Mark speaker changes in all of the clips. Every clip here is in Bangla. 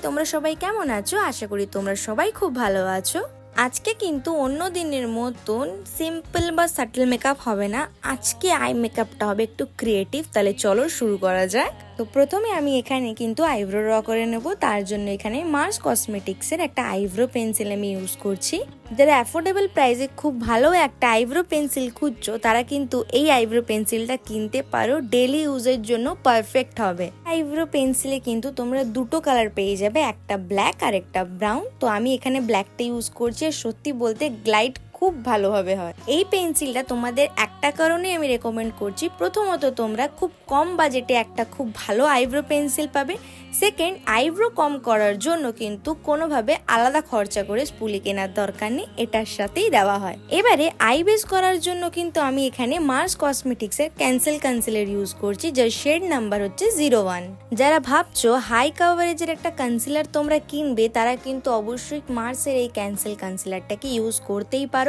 Speaker 1: তোমরা সবাই কেমন আছো? আশা করি তোমরা সবাই খুব ভালো আছো। আজকে কিন্তু অন্য দিনের মতন সিম্পল বা সাটল মেকআপ হবে না, আজকে আই মেকআপটা হবে একটু ক্রিয়েটিভ। তাহলে চলো শুরু করা যাক। তো প্রথমে আমি এখানে কিন্তু আইব্রো ড্র করে নেব। তার জন্য এখানে মার্স কসমেটিক্সের একটা আইব্রো পেন্সিল আমি ইউজ করছি। যারা অ্যাফোর্ডেবল প্রাইসে খুব ভালো একটা আইব্রো পেন্সিল খুঁজছো তারা কিন্তু এই আইব্রো পেন্সিলটা কিনতে পারো, ডেলি ইউজের জন্য পারফেক্ট হবে। আইব্রো পেন্সিলে কিন্তু তোমরা দুটো কালার পেয়ে যাবে, একটা ব্ল্যাক আর একটা ব্রাউন। তো আমি এখানে ব্ল্যাকটা ইউজ করছি, সত্যি বলতে গ্লাইড খুব ভালোভাবে হয়। এই পেন্সিলটা তোমাদের একটা কারণে আমি রেকমেন্ড করছি। প্রথমত তোমরা খুব কম বাজেটে একটা খুব ভালো আইব্রো পেন্সিল পাবে। সেকেন্ড, আইব্রো কম করার জন্য কিন্তু কোনোভাবে আলাদা খরচা করে স্পুলি কেনার দরকার নেই, এটার সাথেই দেওয়া হয়। এবারে আই বেস করার জন্য কিন্তু আমি এখানে মার্স কসমেটিক্সের ক্যান্সেল কনসিলার ইউজ করছি, যার শেড নাম্বার হচ্ছে 01। যারা ভাবছো হাই কাভারেজের একটা কনসিলার তোমরা কিনবে তারা কিন্তু অবশ্যই মার্সের এই ক্যান্সেল কনসিলারটাকে ইউজ করতেই পারো,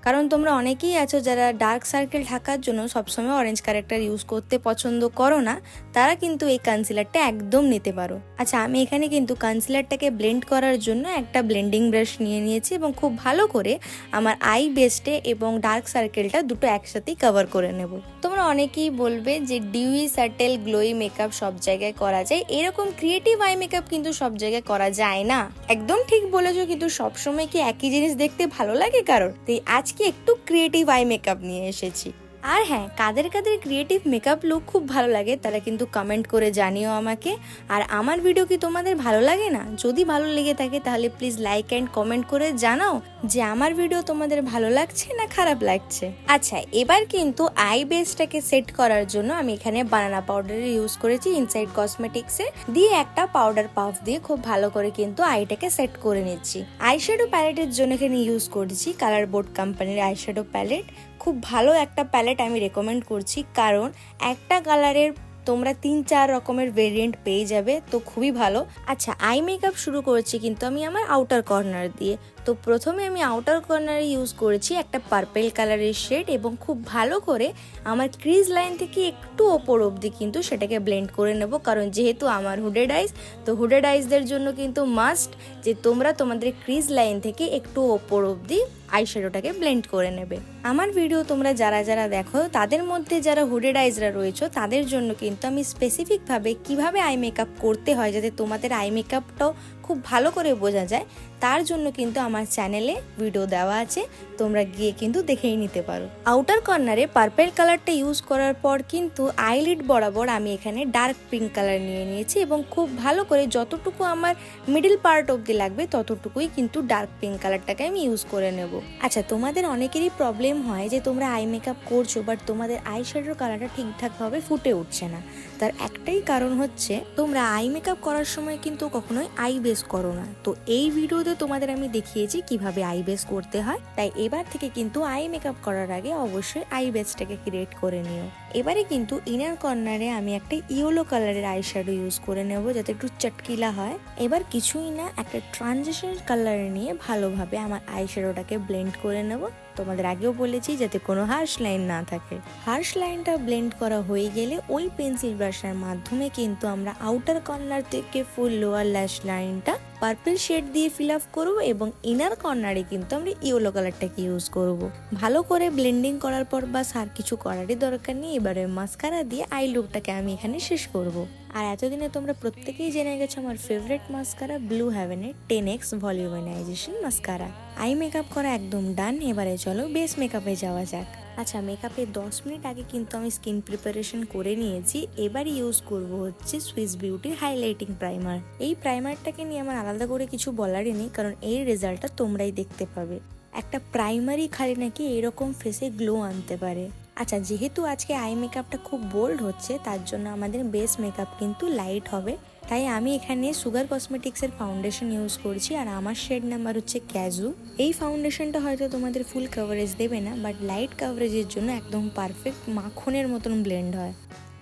Speaker 1: কারণ তোমরা অনেকেই আছো যারা ডার্ক সার্কেল ঢাকার জন্য সবসময় অরেঞ্জ ক্যারেক্টার ইউজ করতে পছন্দ করো না, তারা কিন্তু এই কনসিলারটা একদম নিতে পারো। আচ্ছা, আমি এখানে কিন্তু কনসিলারটাকে ব্লেন্ড করার জন্য একটা ব্লেন্ডিং ব্রাশ নিয়ে নিয়েছি এবং খুব ভালো করে আমার আই বেস্টে এবং ডার্ক সার্কেলটা দুটো একসাথেই কভার করে নেব। তোমরা অনেকেই বলবে যে ডিউই স্যাটেল গ্লোই মেকআপ সব জায়গায় করা যায়, এরকম ক্রিয়েটিভ আই মেকআপ কিন্তু সব জায়গায় করা যায় না। একদম ঠিক বলেছো, কিন্তু সবসময় কি একই জিনিস দেখতে ভালো লাগে কারোর? তাই আজকে একটু ক্রিয়েটিভ আই মেকআপ নিয়ে এসেছি। আর হ্যাঁ, কাদের কাদের ক্রিয়েটিভ মেকআপ লুক খুব ভালো লাগে তারা কিন্তু কমেন্ট করে জানিও আমাকে। আর আমার ভিডিও কি তোমাদের ভালো লাগে না? যদি ভালো লেগে থাকে তাহলে প্লিজ লাইক অ্যান্ড কমেন্ট করে জানাও যে আমার ভিডিও তোমাদের ভালো লাগছে না খারাপ লাগছে। আচ্ছা, এবার কিন্তু আই বেসটাকে সেট করার জন্য আমি এখানে বানানা পাউডার ইউজ করেছি ইনসাইড কসমেটিক্সে, দিয়ে একটা পাউডার পাফ দিয়ে খুব ভালো করে কিন্তু আইটাকে সেট করে নিচ্ছি। আইশ্যাডো প্যালেটের জন্য এখানে ইউজ করেছি কালার বোর্ড কোম্পানির আইশ্যাডো প্যালেট। খুব ভালো একটা প্যালেট আমি রেকমেন্ড করছি, কারণ একটা কালারের তোমরা 3-4 রকমের ভেরিয়েন্ট পেয়ে যাবে, তো খুবই ভালো। আচ্ছা, আই মেকআপ শুরু করেছি কিন্তু আমি আমার আউটার কর্নার দিয়ে। তো প্রথমে আমি আউটার কর্নারে ইউজ করেছি একটা পার্পেল কালারের শেড এবং খুব ভালো করে আমার ক্রিজ লাইন থেকে একটু ওপর অবধি কিন্তু সেটাকে ব্লেন্ড করে নেব, কারণ যেহেতু আমার হুডেড আইস, তো হুডেড আইসদের জন্য কিন্তু মাস্ট যে তোমরা তোমাদের ক্রিজ লাইন থেকে একটু ওপর অবধি আইশ্যাডোটাকে ব্লেন্ড করে নেবে। আমার ভিডিও তোমরা যারা যারা দেখো তাদের মধ্যে যারা হুডেড আইসরা রয়েছে তাদের জন্য কিন্তু আমি স্পেসিফিকভাবে কিভাবে আই মেকআপ করতে হয় যাতে তোমাদের আই মেকআপটাও খুব ভালো করে বোঝা যায়, তার জন্য কিন্তু আমার চ্যানেলে ভিডিও দেওয়া আছে, তোমরা গিয়ে কিন্তু দেখেই নিতে পারো। আউটার কর্নারে পার্পেল কালারটা ইউজ করার পর কিন্তু আইলিড বরাবর আমি এখানে ডার্ক পিঙ্ক কালার নিয়ে নিয়েছি এবং খুব ভালো করে যতটুকু আমার মিডল পার্ট অবধি লাগবে ততটুকুই কিন্তু ডার্ক পিঙ্ক কালারটাকে আমি ইউজ করে নেব। আচ্ছা, তোমাদের অনেকেরই প্রবলেম হয় যে তোমরা আই মেকআপ করছো বাট তোমাদের আই শ্যাডোর কালারটা ঠিকঠাকভাবে ফুটে উঠছে না। তার একটাই কারণ হচ্ছে তোমরা আই মেকআপ করার সময় কিন্তু কখনোই আই বেস করো না। তো এই ভিডিওতে তোমাদের আমি দেখিয়েছি কিভাবে আই বেস করতে হয়, তাই এবার থেকে কিন্তু আই মেকআপ করার আগে অবশ্যই আই বেসটাকে ক্রিয়েট করে নিও। এবারে কিন্তু ইনার কর্নারে আমি একটা ইয়েলো কালারের আই শ্যাডো ইউজ করে নেব যাতে একটু চটকিলা হয়। এবার কিছুই না, একটা ট্রানজিশন কালার নিয়ে ভালোভাবে আমার আই শ্যাডোটাকে ব্লেন্ড করে নেব। তোমাদের আগেও বলেছি যাতে কোনো হার্শ লাইন না থাকে। হার্শ লাইনটা ব্লেন্ড করা হয়ে গেলে ওই পেন্সিল ব্রাশের মাধ্যমে কিন্তু আমরা আউটার কর্নার থেকে ফুল লোয়ার ল্যাশ লাইনটা পার্পল শেড দিয়ে ফিল আপ করবো এবং ইনার কর্নারে কিন্তু আমরা ইয়েলো কালারটাকে ইউজ করব। ভালো করে ব্লেন্ডিং করার পর বাস আর কিছু করারই দরকার নেই। এবারে মাস্কারা দিয়ে আই লুকটাকে আমি এখানে শেষ করব। আর এতদিনে তোমরা প্রত্যেকেই জেনে গেছো আমার ফেভারিট মাস্কারা ব্লু হেভেনের 10x volumization mascara. Eye makeup করা একদম ডান, এবারে চলো বেস মেকআপে যাওয়া যাক। আচ্ছা, মেকআপের 10 মিনিট আগে কিন্তু আমি স্কিন প্রিপারেশন করে নিয়েছি। এবার ইউজ করব হচ্ছে সুইস বিউটির হাইলাইটিং প্রাইমার। এই প্রাইমারটাকে নিয়ে আমার আলাদা করে কিছু বলারই নেই, কারণ এই রেজাল্টটা তোমরাই দেখতে পাবে। একটা প্রাইমারি খালি নাকি এরকম ফেসে গ্লো আনতে পারে। আচ্ছা, যেহেতু আজকে আই মেকআপটা খুব বোল্ড হচ্ছে তার জন্য আমাদের বেস মেকআপ কিন্তু লাইট হবে, তাই আমি এখানে সুগার কসমেটিক্সের ফাউন্ডেশন ইউজ করছি আর আমার শেড নাম্বার হচ্ছে ক্যাজু। এই ফাউন্ডেশনটা হয়তো তোমাদের ফুল কভারেজ দেবে না, বাট লাইট কভারেজের জন্য একদম পারফেক্ট মাখনের মতন ব্লেন্ড হয়।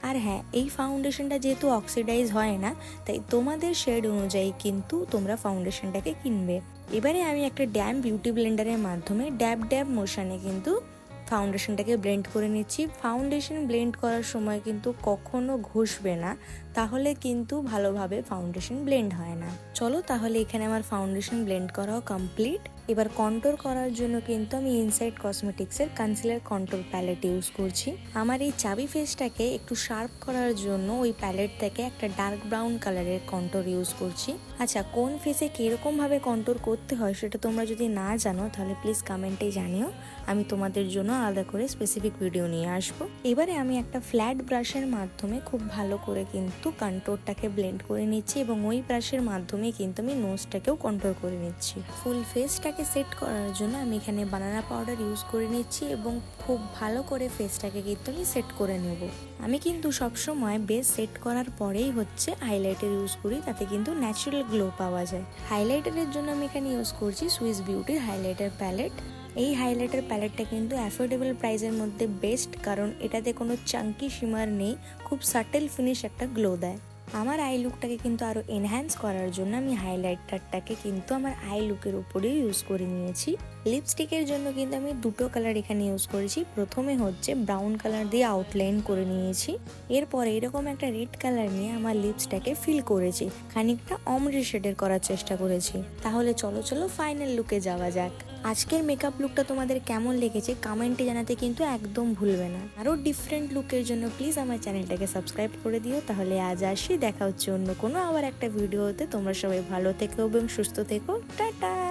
Speaker 1: আর হ্যাঁ, এই ফাউন্ডেশনটা যেহেতু অক্সিডাইজ হয় না, তাই তোমাদের শেড অনুযায়ী কিন্তু তোমরা ফাউন্ডেশনটাকে কিনবে। এবারে আমি একটা ড্যাম বিউটি ব্লেন্ডারের মাধ্যমে ড্যাব ড্যাব মোশনে কিন্তু ফাউন্ডেশনটাকে ব্লেন্ড করে নিচ্ছি। ফাউন্ডেশন ব্লেন্ড করার সময় কিন্তু কখনো ঘষবে না, তাহলে কিন্তু ভালোভাবে ফাউন্ডেশন ব্লেন্ড হয় না। চলো তাহলে এখানে আমার ফাউন্ডেশন ব্লেন্ড করাও কমপ্লিট। এবার কন্ট্রোর করার জন্য কিন্তু আমি ইনসাইড কসমেটিক্সের কনসিলার কন্ট্রোর প্যালেট ইউজ করছি। আমার এই চাবি ফেসটাকে একটু শার্প করার জন্য ওই প্যালেট থেকে একটা ডার্ক ব্রাউন কালারের কন্ট্রোর ইউজ করছি। আচ্ছা, কোন ফেসে কিরকম ভাবে কন্ট্রোর করতে হয় সেটা তোমরা যদি না জানো তাহলে প্লিজ কমেন্টে জানিও, আমি তোমাদের জন্য আলাদা করে স্পেসিফিক ভিডিও নিয়ে আসবো। এবারে আমি একটা ফ্ল্যাট ব্রাশের মাধ্যমে খুব ভালো করে কিন্তু কন্ট্রোরটাকে ব্লেন্ড করে নিচ্ছি এবং ওই ব্রাশের মাধ্যমে কিন্তু আমি নোজটাকেও কন্ট্রোল করে নিচ্ছি। ফুল ফেসটাকে সেট করার জন্য আমি এখানে বানানা পাউডার ইউজ করে নিচ্ছি এবং খুব ভালো করে ফেসটাকে কিন্তু আমি সেট করে নেব। আমি কিন্তু সবসময় বেস সেট করার পরেই হচ্ছে হাইলাইটার ইউজ করি, তাতে কিন্তু ন্যাচারাল গ্লো পাওয়া যায়। হাইলাইটারের জন্য আমি এখানে ইউজ করছি সুইস বিউটির হাইলাইটার প্যালেট। এই হাইলাইটার প্যালেটটা কিন্তু অ্যাফোর্ডেবল প্রাইসের মধ্যে বেস্ট, কারণ এটাতে কোনো চাঙ্কি শিমার নেই, খুব সাটেল ফিনিশ একটা গ্লো দেয়। আমার আই লুকটাকে কিন্তু আরও এনহ্যান্স করার জন্য আমি হাইলাইটারটাকে কিন্তু আমার আই লুকের উপরেও ইউজ করে নিয়েছি। লিপস্টিকের জন্য কিন্তু আমি দুটো কালার এখানে ইউজ করেছি। প্রথমে হচ্ছে ব্রাউন কালার দিয়ে আউটলাইন করে নিয়েছি, এরপরে এরকম একটা রেড কালার নিয়ে আমার লিপসটাকে ফিল করেছি, খানিকটা অমরে শেডের করার চেষ্টা করেছি। তাহলে চলো ফাইনাল লুকে যাওয়া যাক। আজকের মেকআপ লুকটা তোমাদের কেমন লেগেছে কমেন্টে জানাতে কিন্তু একদম ভুলবে না। আরও ডিফারেন্ট লুকের জন্য প্লিজ আমার চ্যানেলটাকে সাবস্ক্রাইব করে দিও। তাহলে আজ আসি, দেখা হচ্ছে অন্য কোনো আবার একটা ভিডিওতে। তোমরা সবাই ভালো থেকো এবং সুস্থ থেকো। টাটা।